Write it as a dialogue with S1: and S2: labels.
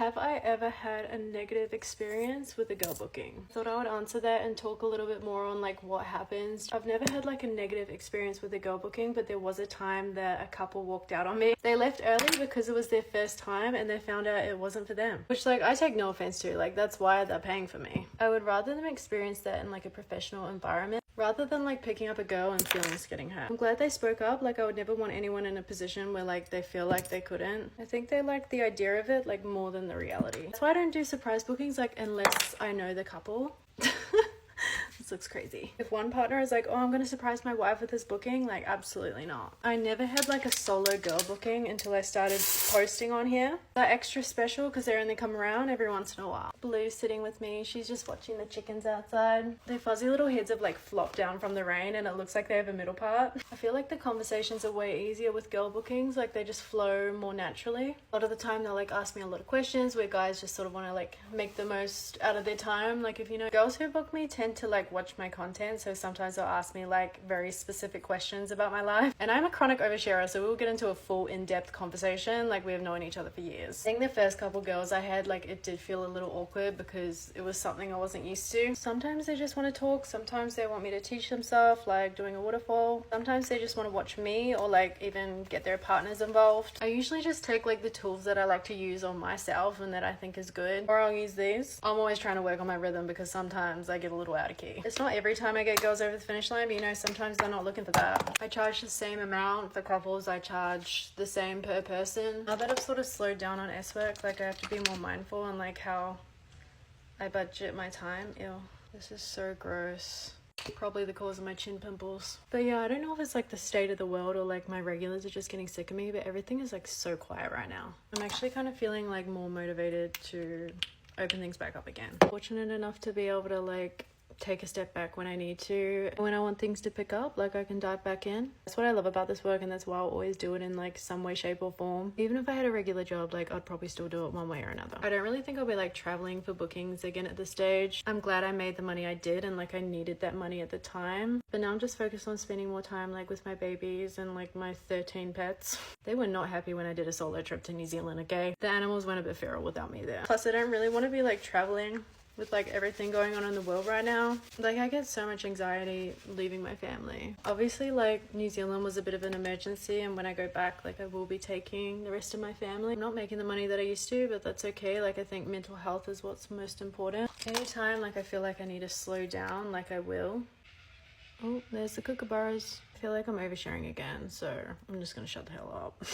S1: Have I ever had a negative experience with a girl booking? Thought I would answer that and talk a little bit more on like what happens. I've never had like a negative experience with a girl booking, but there was a time that a couple walked out on me. They left early because it was their first time and they found out it wasn't for them, which like I take no offense to. Like that's why they're paying for me. I would rather them experience that in like a professional environment rather than like picking up a girl and feelings getting hurt. I'm glad they spoke up. Like I would never want anyone in a position where like they feel like they couldn't. I think they like the idea of it like more than the reality. That's why I don't do surprise bookings like unless I know the couple. This looks crazy. If one partner is like, oh, I'm gonna surprise my wife with this booking, like absolutely not. I never had like a solo girl booking until I started posting on here. They're extra special because they only come around every once in a while. Blue's sitting with me. She's just watching the chickens outside. Their fuzzy little heads have like flopped down from the rain and it looks like they have a middle part. I feel like the conversations are way easier with girl bookings. Like they just flow more naturally. A lot of the time they'll like ask me a lot of questions where guys just sort of want to like make the most out of their time. Like if you know, girls who book me tend to like watch my content, so sometimes they'll ask me like very specific questions about my life, and I'm a chronic oversharer, so we'll get into a full in-depth conversation like we have known each other for years. I think the first couple girls I had, like it did feel a little awkward because it was something I wasn't used to. Sometimes they just want to talk, sometimes they want me to teach them stuff like doing a waterfall, sometimes they just want to watch me or like even get their partners involved. I usually just take like the tools that I like to use on myself and that I think is good, or I'll use these. I'm always trying to work on my rhythm because sometimes I get a little out of key. It's not every time I get girls over the finish line, but you know, sometimes they're not looking for that. I charge the same amount for couples. I charge the same per person. Now that I've sort of slowed down on S-work, like I have to be more mindful on like how I budget my time. Ew, this is so gross. Probably the cause of my chin pimples. But yeah, I don't know if it's like the state of the world or like my regulars are just getting sick of me, but everything is like so quiet right now. I'm actually kind of feeling like more motivated to open things back up again. Fortunate enough to be able to like take a step back when I need to. When I want things to pick up, like I can dive back in. That's what I love about this work, and that's why I'll always do it in like some way, shape or form. Even if I had a regular job, like I'd probably still do it one way or another. I don't really think I'll be like traveling for bookings again at this stage. I'm glad I made the money I did and like I needed that money at the time. But now I'm just focused on spending more time like with my babies and like my 13 pets. They were not happy when I did a solo trip to New Zealand, okay? The animals went a bit feral without me there. Plus I don't really want to be like traveling with like everything going on in the world right now. Like I get so much anxiety leaving my family. Obviously like New Zealand was a bit of an emergency, and when I go back like I will be taking the rest of my family. I'm not making the money that I used to, but that's okay. Like I think mental health is what's most important. Anytime like I feel like I need to slow down, like I will. Oh, there's the kookaburras. I feel like I'm oversharing again, so I'm just gonna shut the hell up.